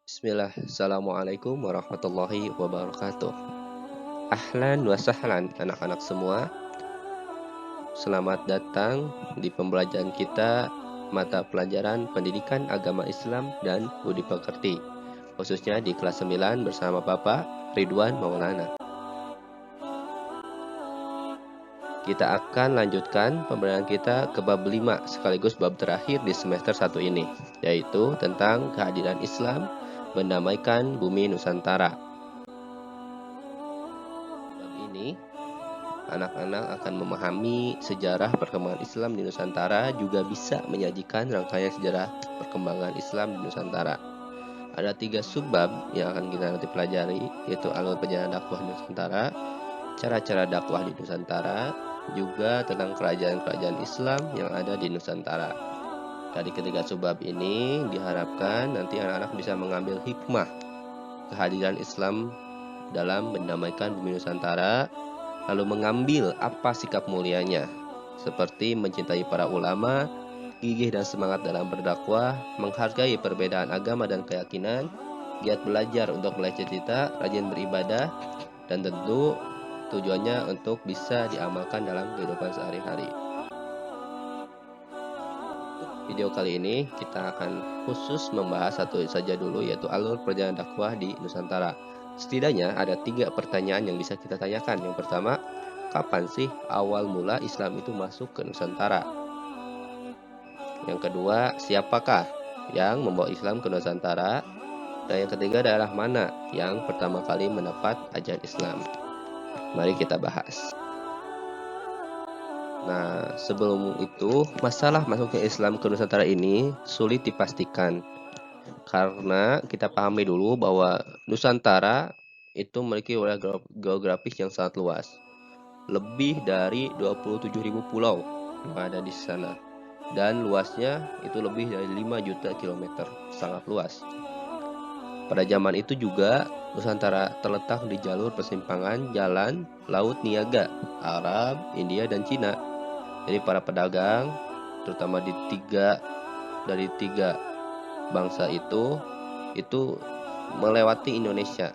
Bismillah, Assalamualaikum warahmatullahi wabarakatuh. Ahlan wa sahlan anak-anak semua. Selamat datang di pembelajaran kita mata pelajaran Pendidikan Agama Islam dan Budi Pekerti, khususnya di kelas 9 bersama Bapak Ridwan Maulana. Kita akan lanjutkan pembelajaran kita ke bab 5 sekaligus bab terakhir di semester 1 ini, yaitu tentang kehadiran Islam mendamaikan bumi Nusantara. Bab ini anak-anak akan memahami sejarah perkembangan Islam di Nusantara, juga bisa menyajikan rangkaian sejarah perkembangan Islam di Nusantara. Ada 3 subbab yang akan kita nanti pelajari, yaitu alur perjalanan dakwah di Nusantara, cara-cara dakwah di Nusantara, juga tentang kerajaan-kerajaan Islam yang ada di Nusantara. Dari ketiga subbab ini diharapkan nanti anak-anak bisa mengambil hikmah kehadiran Islam dalam mendamaikan bumi Nusantara, lalu mengambil apa sikap mulianya, seperti mencintai para ulama, gigih dan semangat dalam berdakwah, menghargai perbedaan agama dan keyakinan, giat belajar untuk meraih cita-cita, rajin beribadah, dan tentu tujuannya untuk bisa diamalkan dalam kehidupan sehari-hari. Video kali ini kita akan khusus membahas satu saja dulu, yaitu alur perjalanan dakwah di Nusantara. Setidaknya ada 3 pertanyaan yang bisa kita tanyakan. Yang pertama, kapan sih awal mula Islam itu masuk ke Nusantara? Yang kedua, siapakah yang membawa Islam ke Nusantara? Dan yang ketiga, daerah mana yang pertama kali mendapat ajaran Islam? Mari kita bahas. Nah, sebelum itu, masalah masuknya Islam ke Nusantara ini sulit dipastikan. Karena kita pahami dulu bahwa Nusantara itu memiliki wilayah geografis yang sangat luas. Lebih dari 27.000 pulau yang ada di sana. Dan luasnya itu lebih dari 5 juta kilometer, sangat luas. Pada zaman itu juga Nusantara terletak di jalur persimpangan jalan Laut Niaga, Arab, India, dan Cina. Jadi para pedagang, terutama dari tiga bangsa itu melewati Indonesia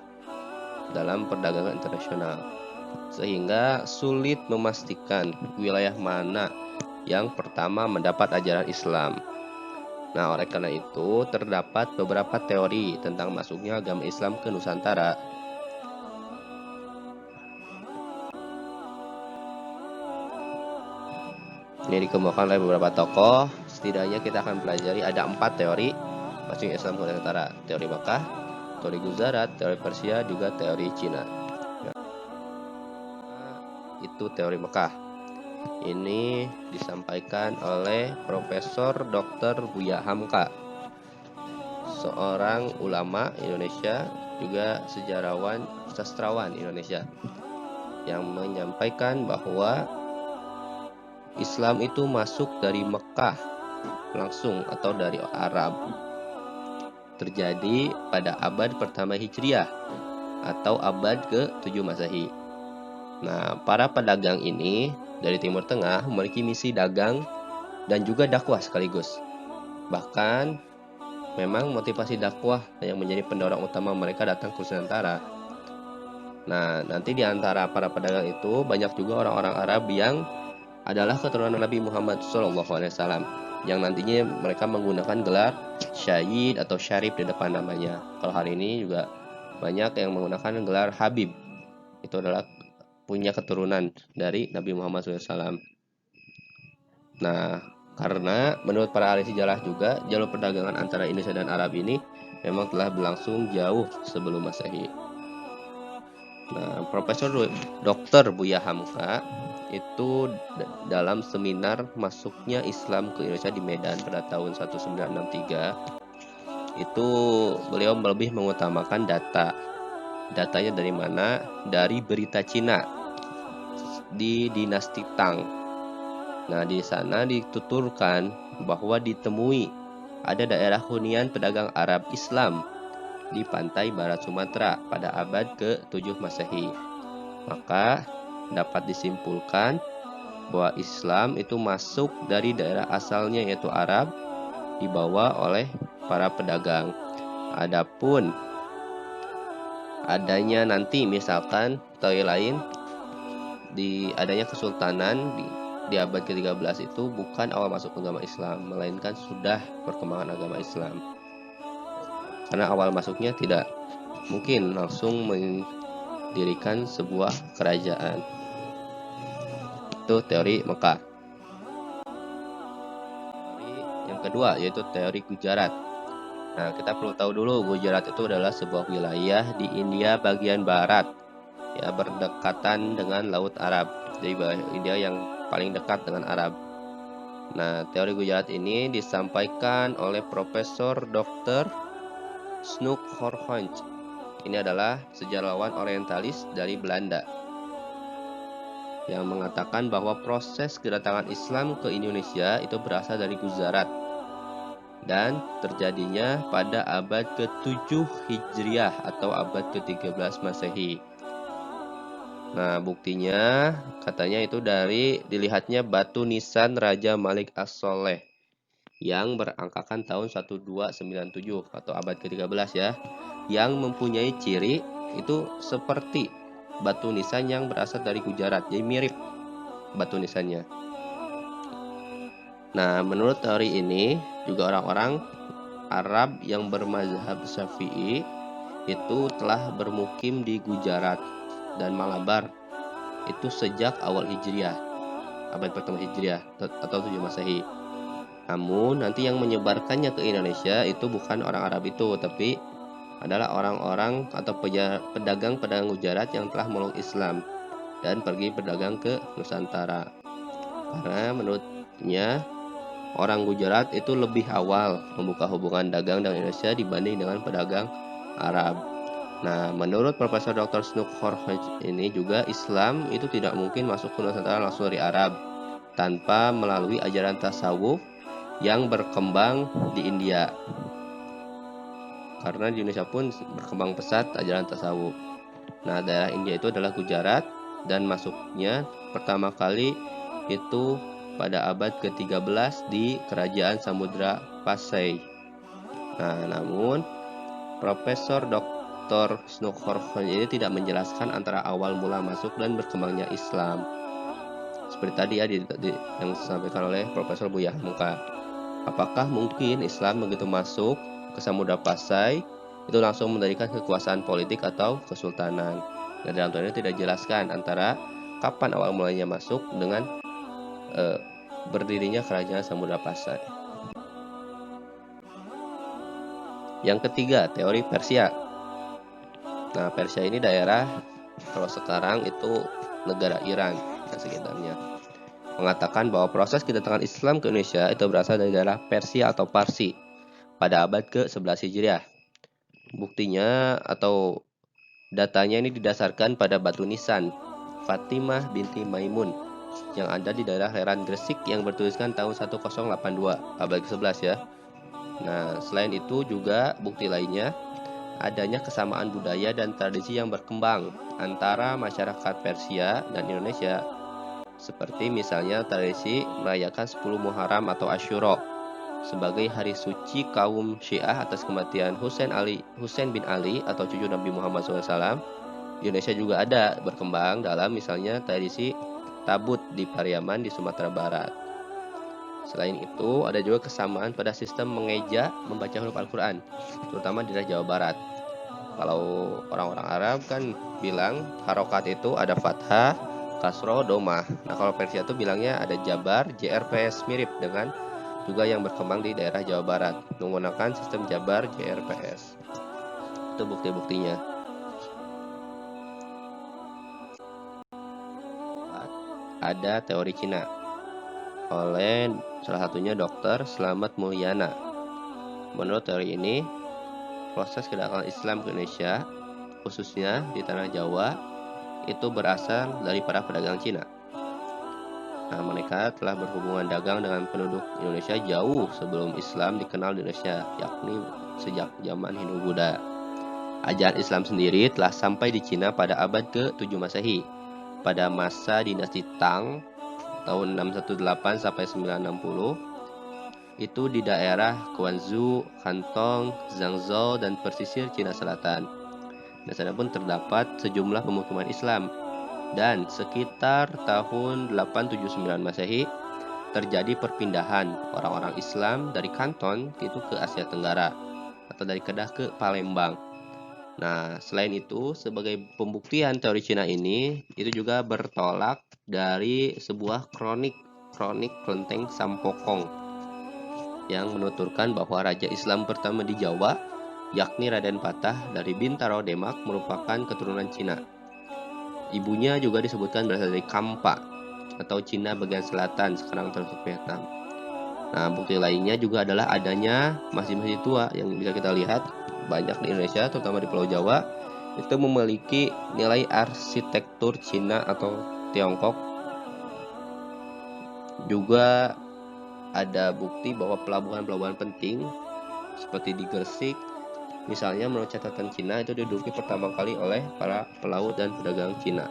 dalam perdagangan internasional, sehingga sulit memastikan wilayah mana yang pertama mendapat ajaran Islam. Nah, oleh karena itu terdapat beberapa teori tentang masuknya agama Islam ke Nusantara. Ini dikemukakan oleh beberapa tokoh. Setidaknya kita akan pelajari ada 4 teori masuknya Islam ke Nusantara: teori Makkah, teori Guzarat, teori Persia, juga teori Cina. Itu teori Mekah. Ini disampaikan oleh Profesor Dr. Buya Hamka, seorang ulama Indonesia, juga sejarawan, sastrawan Indonesia, yang menyampaikan bahwa Islam itu masuk dari Mekah langsung atau dari Arab. Terjadi pada abad pertama Hijriah atau abad ke-7 Masehi. Nah, para pedagang ini dari Timur Tengah memiliki misi dagang dan juga dakwah sekaligus. Bahkan memang motivasi dakwah yang menjadi pendorong utama mereka datang ke Nusantara. Nah, nanti di antara para pedagang itu banyak juga orang-orang Arab yang adalah keturunan Nabi Muhammad SAW, yang nantinya mereka menggunakan gelar Syahid atau Syarif di depan namanya. Kalau hari ini juga banyak yang menggunakan gelar Habib. Itu adalah punya keturunan dari Nabi Muhammad SAW. Nah, karena menurut para ahli sejarah juga, jalur perdagangan antara Indonesia dan Arab ini memang telah berlangsung jauh sebelum Masehi. Nah, Profesor Dr. Buya Hamka itu dalam seminar masuknya Islam ke Indonesia di Medan pada tahun 1963, itu beliau lebih mengutamakan data. Datanya dari mana? Dari berita Cina di dinasti Tang. Nah, di sana dituturkan bahwa ditemui ada daerah hunian pedagang Arab Islam di pantai barat Sumatera pada abad ke-7 Masehi. Maka dapat disimpulkan bahwa Islam itu masuk dari daerah asalnya yaitu Arab, dibawa oleh para pedagang. Adapun adanya nanti misalkan teori lain adanya kesultanan di abad ke-13 itu bukan awal masuk agama Islam, melainkan sudah perkembangan agama Islam. Karena awal masuknya tidak mungkin langsung mendirikan sebuah kerajaan. Itu teori Mekah. Teori yang kedua yaitu teori Gujarat. Nah, kita perlu tahu dulu Gujarat itu adalah sebuah wilayah di India bagian barat, ya, berdekatan dengan Laut Arab. Jadi India yang paling dekat dengan Arab. Nah, teori Gujarat ini disampaikan oleh Profesor Dr. Snoek Horhonch. Ini adalah sejarawan orientalis dari Belanda yang mengatakan bahwa proses kedatangan Islam ke Indonesia itu berasal dari Gujarat dan terjadinya pada abad ke-7 Hijriah atau abad ke-13 Masehi. Nah, buktinya katanya itu dari dilihatnya batu nisan Raja Malik As-Soleh yang berangkakan tahun 1297 atau abad ke-13 ya, yang mempunyai ciri itu seperti batu nisan yang berasal dari Gujarat, jadi mirip batu nisannya. Nah, menurut teori ini juga orang-orang Arab yang bermazhab Syafi'i itu telah bermukim di Gujarat dan Malabar itu sejak awal Hijriah, abad pertama Hijriah atau 7 Masehi. Namun nanti yang menyebarkannya ke Indonesia itu bukan orang Arab itu, tapi adalah orang-orang atau pedagang-pedagang Gujarat yang telah meluk Islam dan pergi berdagang ke Nusantara. Karena menurutnya orang Gujarat itu lebih awal membuka hubungan dagang dengan Indonesia dibanding dengan pedagang Arab. Nah, menurut Profesor Dr. Snoek Horhonch ini juga Islam itu tidak mungkin masuk ke Nusantara langsung dari Arab tanpa melalui ajaran tasawuf yang berkembang di India. Karena di Indonesia pun berkembang pesat ajaran tasawuf. Nah, daerah India itu adalah Gujarat dan masuknya pertama kali itu pada abad ke-13 di Kerajaan Samudra Pasai. Nah, namun Profesor Dr. Snoek Horhonch ini tidak menjelaskan antara awal mula masuk dan berkembangnya Islam. Seperti tadi ya yang disampaikan oleh Profesor Buya Hamka. Apakah mungkin Islam begitu masuk ke Samudra Pasai itu langsung mendirikan kekuasaan politik atau kesultanan? Nah, dalam teori ini tidak dijelaskan antara kapan awal mulanya masuk dengan berdirinya kerajaan Samudra Pasai. Yang ketiga, teori Persia. Nah, Persia ini daerah, kalau sekarang itu negara Iran dan sekitarnya. Mengatakan bahwa proses kedatangan Islam ke Indonesia itu berasal dari daerah Persia atau Parsi pada abad ke-11 Hijriah. Buktinya atau datanya ini didasarkan pada batu nisan Fatimah binti Maimun yang ada di daerah Leran Gresik yang bertuliskan tahun 1082 abad ke-11 ya. Nah, selain itu juga bukti lainnya adanya kesamaan budaya dan tradisi yang berkembang antara masyarakat Persia dan Indonesia. Seperti misalnya tradisi merayakan 10 Muharram atau Asyura sebagai hari suci kaum Syiah atas kematian Husain bin Ali atau cucu Nabi Muhammad SAW. Di Indonesia juga ada berkembang dalam misalnya tradisi tabut di Pariaman di Sumatera Barat. Selain itu, ada juga kesamaan pada sistem mengeja membaca huruf Al-Quran, terutama di daerah Jawa Barat. Kalau orang-orang Arab kan bilang harokat itu ada fathah, kasroh, domah. Nah, kalau Persia itu bilangnya ada jabar, JRPS, mirip dengan juga yang berkembang di daerah Jawa Barat menggunakan sistem jabar JRPS. Itu bukti-buktinya. Ada teori Cina oleh salah satunya Dr. Slamet Mulyana. Menurut teori ini, proses kedatangan Islam ke Indonesia, khususnya di tanah Jawa, itu berasal dari para pedagang Cina. Nah, mereka telah berhubungan dagang dengan penduduk Indonesia jauh sebelum Islam dikenal di Indonesia, yakni sejak zaman Hindu-Buddha. Ajaran Islam sendiri telah sampai di Cina pada abad ke-7 Masehi. Pada masa dinasti Tang tahun 618 sampai 960 itu di daerah Guangzhou, Kantong, Zhangzhou, dan pesisir Cina Selatan. Di sana pun terdapat sejumlah pemukiman Islam. Dan sekitar tahun 879 Masehi, terjadi perpindahan orang-orang Islam dari Kanton itu ke Asia Tenggara, atau dari Kedah ke Palembang. Nah, selain itu, sebagai pembuktian teori Cina ini, itu juga bertolak dari sebuah kronik Kelenteng Sampokong yang menuturkan bahwa Raja Islam pertama di Jawa, yakni Raden Patah dari Bintaro Demak, merupakan keturunan Cina. Ibunya juga disebutkan berasal dari Kampa atau Cina bagian selatan, sekarang termasuk Vietnam. Nah, bukti lainnya juga adalah adanya masjid-masjid tua yang bisa kita lihat banyak di Indonesia, terutama di Pulau Jawa, itu memiliki nilai arsitektur Cina atau Tiongkok. Juga ada bukti bahwa pelabuhan-pelabuhan penting seperti di Gresik, misalnya menurut catatan Cina, itu diduduki pertama kali oleh para pelaut dan pedagang Cina.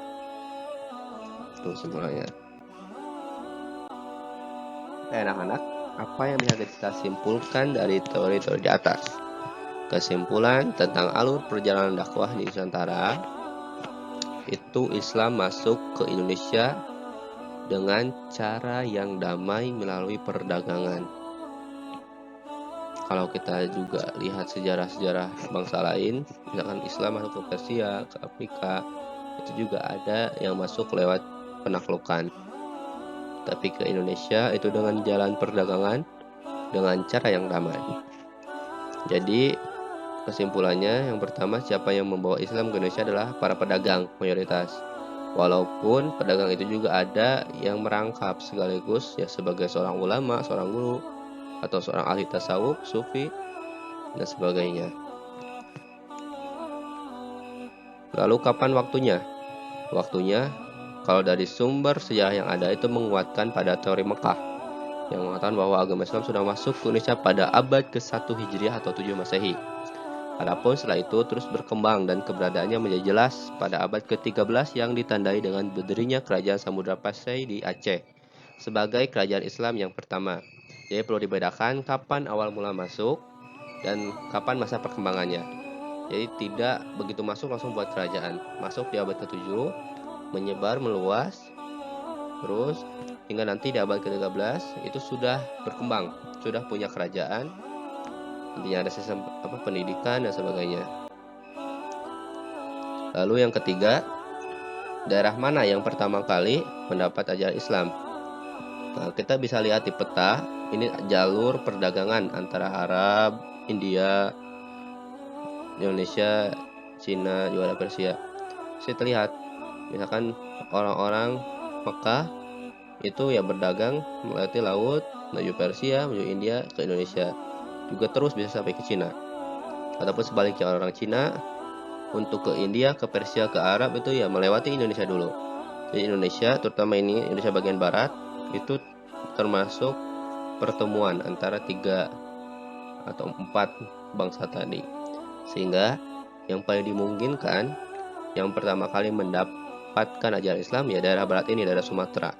Itu sebenarnya. Anak-anak, apa yang bisa kita simpulkan dari teori-teori di atas? Kesimpulan tentang alur perjalanan dakwah di Nusantara, itu Islam masuk ke Indonesia dengan cara yang damai melalui perdagangan. Kalau kita juga lihat sejarah-sejarah bangsa lain, misalkan Islam masuk ke Persia, ke Afrika, itu juga ada yang masuk lewat penaklukan. Tapi ke Indonesia itu dengan jalan perdagangan, dengan cara yang damai. Jadi kesimpulannya, yang pertama, siapa yang membawa Islam ke Indonesia adalah para pedagang mayoritas. Walaupun pedagang itu juga ada yang merangkap sekaligus ya sebagai seorang ulama, seorang guru, atau seorang ahli tasawuf, sufi, dan sebagainya. Lalu kapan waktunya? Waktunya, kalau dari sumber sejarah yang ada itu menguatkan pada teori Mekah, yang mengatakan bahwa agama Islam sudah masuk ke Indonesia pada abad ke-1 Hijriah atau 7 Masehi. Adapun setelah itu terus berkembang dan keberadaannya menjadi jelas pada abad ke-13 yang ditandai dengan berdirinya Kerajaan Samudra Pasai di Aceh sebagai kerajaan Islam yang pertama. Jadi perlu dibedakan kapan awal mula masuk dan kapan masa perkembangannya. Jadi tidak begitu masuk langsung buat kerajaan. Masuk di abad ke-7, menyebar, meluas, terus hingga nanti di abad ke-13 itu sudah berkembang, sudah punya kerajaan. Nantinya ada sistem pendidikan dan sebagainya. Lalu yang ketiga, daerah mana yang pertama kali mendapat ajaran Islam? Nah, kita bisa lihat di peta, ini jalur perdagangan antara Arab, India, Indonesia, Cina, juga ada Persia. Kita lihat, misalkan orang-orang Mekah itu ya berdagang melewati laut, menuju Persia, menuju India, ke Indonesia. Juga terus bisa sampai ke Cina. Ataupun sebaliknya, orang Cina untuk ke India, ke Persia, ke Arab itu ya melewati Indonesia dulu. Jadi Indonesia, terutama ini Indonesia bagian barat, itu termasuk pertemuan antara 3 atau 4 bangsa tadi. Sehingga yang paling dimungkinkan, yang pertama kali mendapatkan ajaran Islam ya daerah barat ini, daerah Sumatera.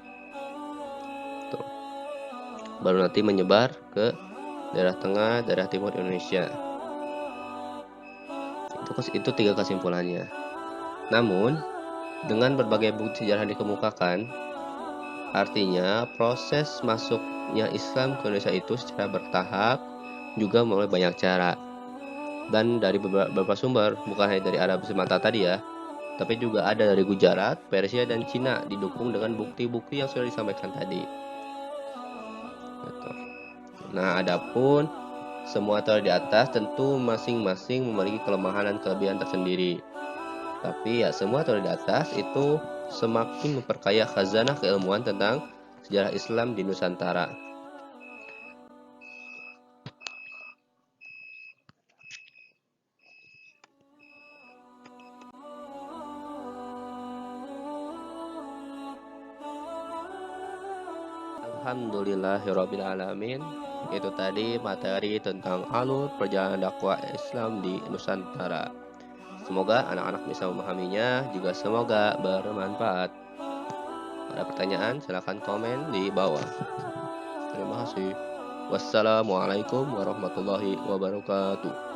Tuh. Baru nanti menyebar ke daerah tengah, daerah timur Indonesia. Itu 3 kesimpulannya. Namun, dengan berbagai bukti sejarah dikemukakan, artinya proses masuknya Islam ke Indonesia itu secara bertahap, juga melalui banyak cara. Dan dari beberapa sumber, bukan hanya dari Arab semata tadi ya, tapi juga ada dari Gujarat, Persia, dan Cina, didukung dengan bukti-bukti yang sudah disampaikan tadi. Nah, adapun semua teori di atas tentu masing-masing memiliki kelemahan dan kelebihan tersendiri. Tapi ya semua teori di atas itu semakin memperkaya khazanah keilmuan tentang sejarah Islam di Nusantara. Alhamdulillahirrabbilalamin. Itu tadi materi tentang alur perjalanan dakwah Islam di Nusantara. Semoga anak-anak bisa memahaminya, juga semoga bermanfaat. Ada pertanyaan, silakan komen di bawah. Terima kasih. Wassalamualaikum warahmatullahi wabarakatuh.